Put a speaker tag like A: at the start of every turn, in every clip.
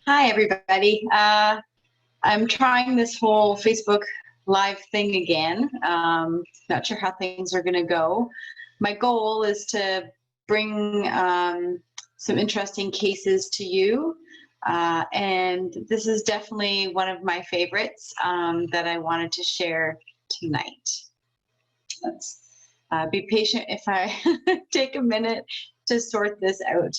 A: Hi, everybody. I'm trying this whole Facebook Live thing again. Not sure how things are going to go. My goal is to bring some interesting cases to you. And this is definitely one of my favorites that I wanted to share tonight. Let's be patient if I take a minute to sort this out.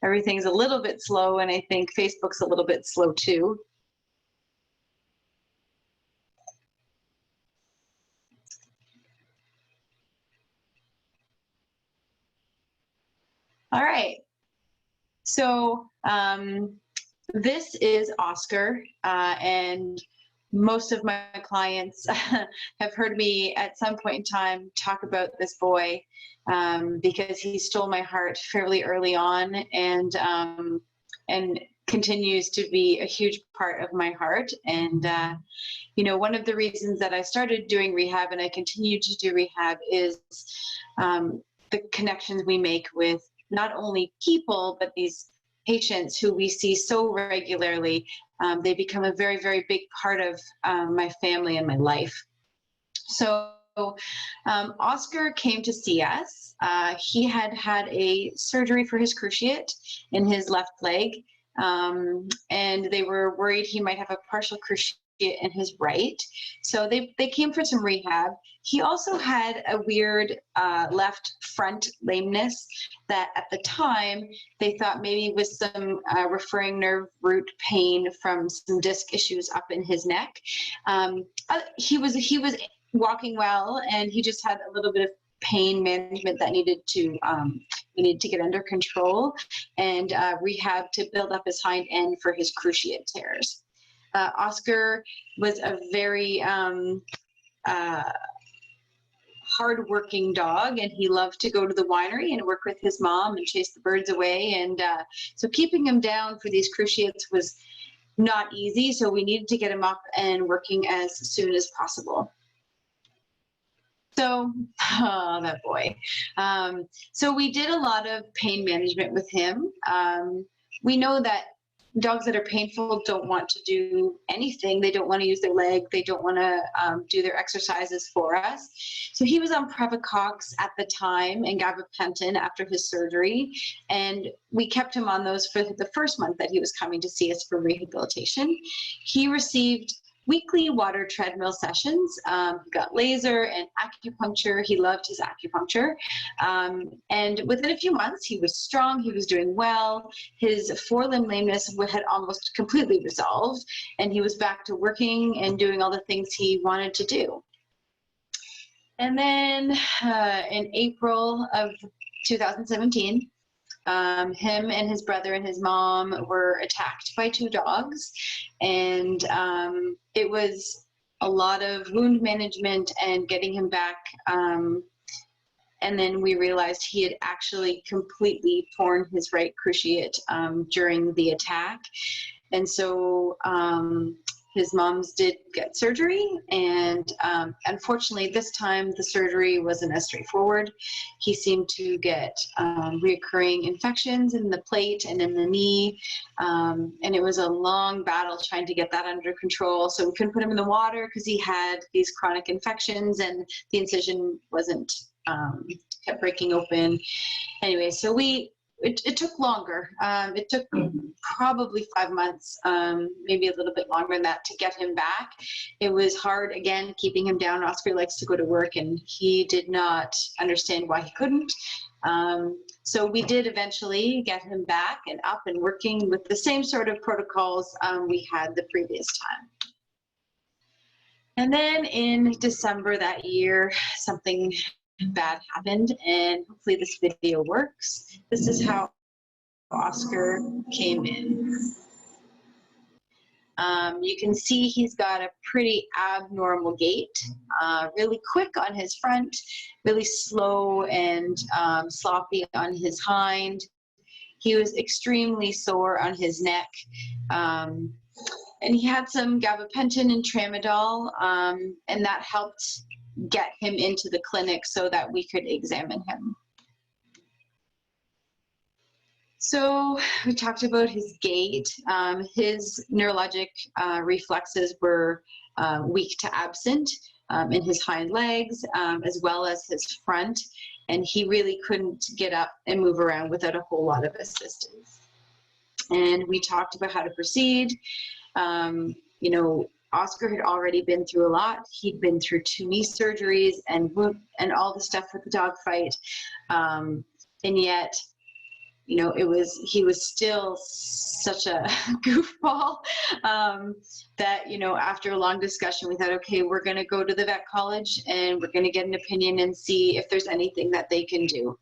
A: Everything's a little bit slow, and I think Facebook's a little bit slow too. All right. So this is Oskar, and most of my clients have heard me at some point in time talk about this boy because he stole my heart fairly early on, and continues to be a huge part of my heart. And you know, one of the reasons that I started doing rehab and I continue to do rehab is the connections we make with not only people, but these patients who we see so regularly. They become a very, very big part of my family and my life. So Oskar came to see us. He had had a surgery for his cruciate in his left leg, and they were worried he might have a partial cruciate in his right. So they came for some rehab. He also had a weird left front lameness that at the time they thought maybe was some referring nerve root pain from some disc issues up in his neck. He was walking well, and he just had a little bit of pain management that needed to we needed to get under control, and rehab to build up his hind end for his cruciate tears. Oskar was a very hard-working dog, and he loved to go to the winery and work with his mom and chase the birds away. And so keeping him down for these cruciates was not easy, so we needed to get him up and working as soon as possible. So, oh, that boy. So we did a lot of pain management with him. We know that dogs that are painful don't want to do anything. They don't want to use their leg. They don't want to do their exercises for us. So he was on Previcox at the time and gabapentin after his surgery. And we kept him on those for the first month that he was coming to see us for rehabilitation. He received weekly water treadmill sessions. He got laser and acupuncture. He loved his acupuncture. And within a few months, he was strong. He was doing well. His forelimb lameness had almost completely resolved, and he was back to working and doing all the things he wanted to do. And then in April of 2017, him and his brother and his mom were attacked by two dogs, and it was a lot of wound management and getting him back. And then we realized he had actually completely torn his right cruciate during the attack. And so his moms did get surgery, and unfortunately this time the surgery wasn't as straightforward. He seemed to get reoccurring infections in the plate and in the knee, and it was a long battle trying to get that under control. So we couldn't put him in the water because he had these chronic infections, and the incision wasn't kept breaking open. Anyway, so it took longer. It took probably 5 months, maybe a little bit longer than that, to get him back. It was hard, again, keeping him down. Oskar likes to go to work, and he did not understand why he couldn't. So we did eventually get him back and up and working with the same sort of protocols we had the previous time. And then in December that year, something bad happened, and hopefully this video works. This is how Oskar came in. You can see he's got a pretty abnormal gait, really quick on his front, really slow and sloppy on his hind. He was extremely sore on his neck. And he had some gabapentin and tramadol, and that helped get him into the clinic so that we could examine him. So we talked about his gait. His neurologic reflexes were weak to absent in his hind legs, as well as his front, and he really couldn't get up and move around without a whole lot of assistance. And we talked about how to proceed. You know, Oskar had already been through a lot. He'd been through 2 knee surgeries and all the stuff with the dog fight, and yet, you know, he was still such a goofball that, you know, after a long discussion, we thought, okay, we're going to go to the vet college and we're going to get an opinion and see if there's anything that they can do.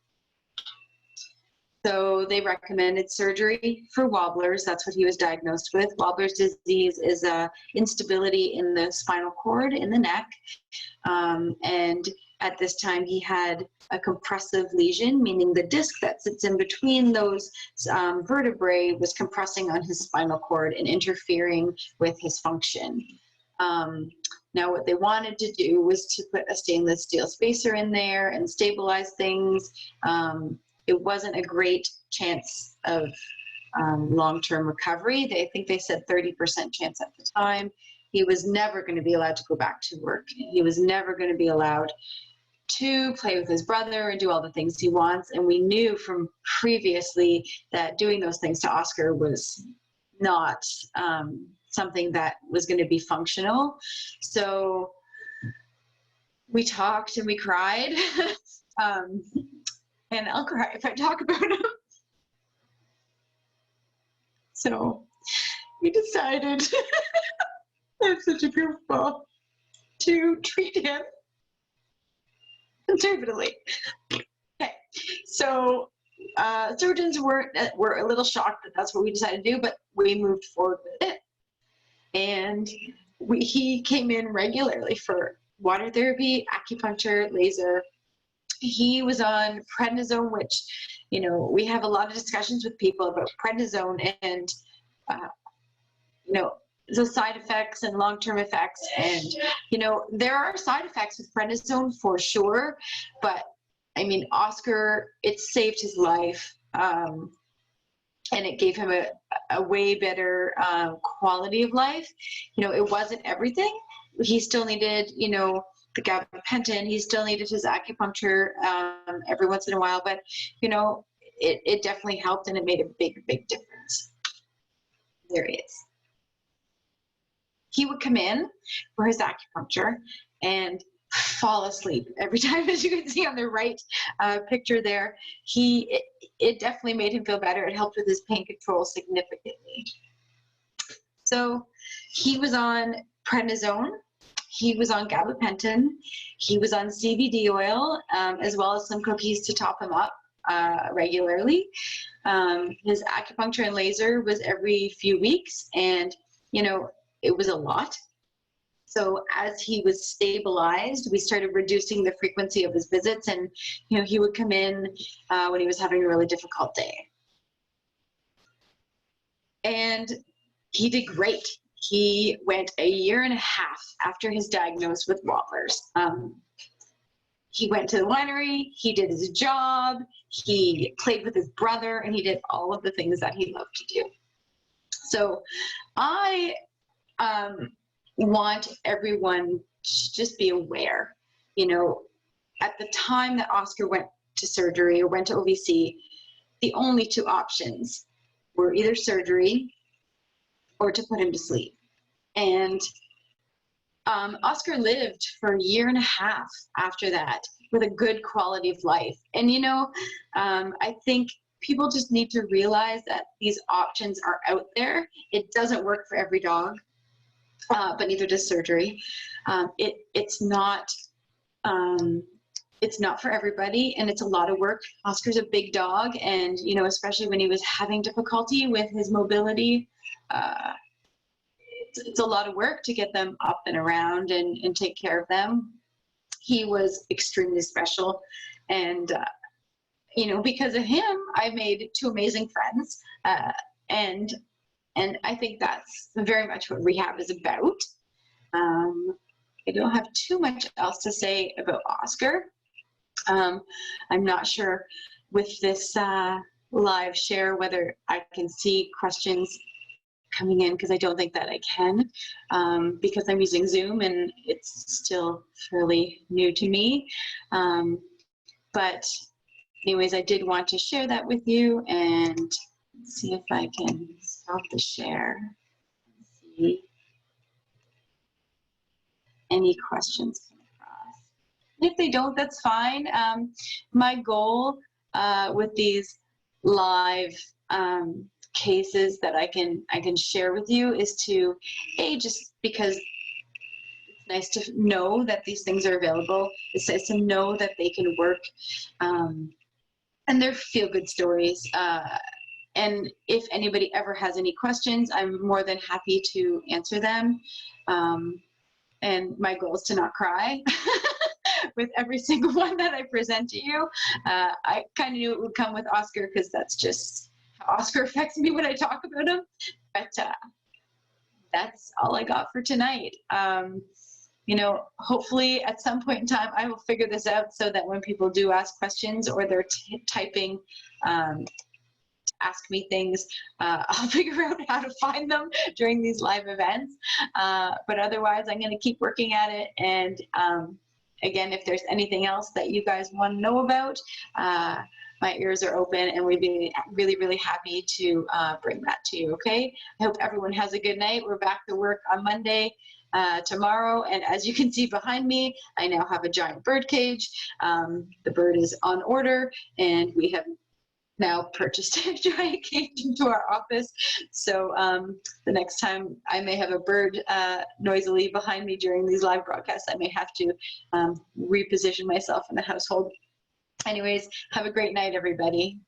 A: So they recommended surgery for wobblers. That's what he was diagnosed with. Wobblers disease is a instability in the spinal cord in the neck. And at this time he had a compressive lesion, meaning the disc that sits in between those vertebrae was compressing on his spinal cord and interfering with his function. Now what they wanted to do was to put a stainless steel spacer in there and stabilize things. It wasn't a great chance of long-term recovery. I think they said 30% chance at the time. He was never going to be allowed to go back to work. He was never going to be allowed to play with his brother and do all the things he wants. And we knew from previously that doing those things to Oskar was not something that was going to be functional. So we talked and we cried. And I'll cry if I talk about him. So we decided, I'm such a goofball, to treat him conservatively. Okay, so surgeons were a little shocked that that's what we decided to do, but we moved forward with it. And he came in regularly for water therapy, acupuncture, laser. He was on prednisone, which, you know, we have a lot of discussions with people about prednisone and, you know, the side effects and long-term effects. And, you know, there are side effects with prednisone for sure. But, I mean, Oskar, it saved his life. And it gave him a way better quality of life. You know, it wasn't everything. He still needed, you know, the gabapentin. He still needed his acupuncture every once in a while, but, you know, it definitely helped and it made a big, big difference. There he is. He would come in for his acupuncture and fall asleep every time, as you can see on the right picture there. It definitely made him feel better. It helped with his pain control significantly. So he was on prednisone. He was on gabapentin. He was on CBD oil, as well as some cookies to top him up regularly. His acupuncture and laser was every few weeks, and, you know, it was a lot. So as he was stabilized, we started reducing the frequency of his visits, and, you know, he would come in when he was having a really difficult day. And he did great. He went a year and a half after his diagnosis with wobblers. He went to the winery, he did his job, he played with his brother, and he did all of the things that he loved to do. So I want everyone to just be aware, you know, at the time that Oskar went to surgery or went to OVC, the only 2 options were either surgery or to put him to sleep. And Oskar lived for a year and a half after that with a good quality of life. And, you know, I think people just need to realize that these options are out there. It doesn't work for every dog, but neither does surgery. It's not for everybody, and it's a lot of work. Oscar's a big dog, and, you know, especially when he was having difficulty with his mobility, it's a lot of work to get them up and around and take care of them. He was extremely special, and you know, because of him, I made 2 amazing friends, and I think that's very much what rehab is about. I don't have too much else to say about Oskar. I'm not sure with this live share whether I can see questions coming in, because I don't think that I can, because I'm using Zoom and it's still fairly new to me. But anyways, I did want to share that with you, and see if I can stop the share. See any questions come across. And if they don't, that's fine. My goal with these live cases that I can share with you is to, just because it's nice to know that these things are available. It's nice to know that they can work, and they're feel-good stories. And if anybody ever has any questions, I'm more than happy to answer them. And my goal is to not cry with every single one that I present to you. I kind of knew it would come with Oskar, because that's just how Oskar affects me when I talk about him. But that's all I got for tonight. You know, hopefully at some point in time, I will figure this out so that when people do ask questions, or they're typing, ask me things, I'll figure out how to find them during these live events. But otherwise, I'm going to keep working at it. And again, if there's anything else that you guys want to know about, my ears are open, and we'd be really, really happy to bring that to you, okay? I hope everyone has a good night. We're back to work on Monday, tomorrow, and as you can see behind me, I now have a giant bird cage. The bird is on order, and we have now purchased a giant cage into our office. So the next time I may have a bird noisily behind me during these live broadcasts, I may have to reposition myself in the household. Anyways, have a great night, everybody.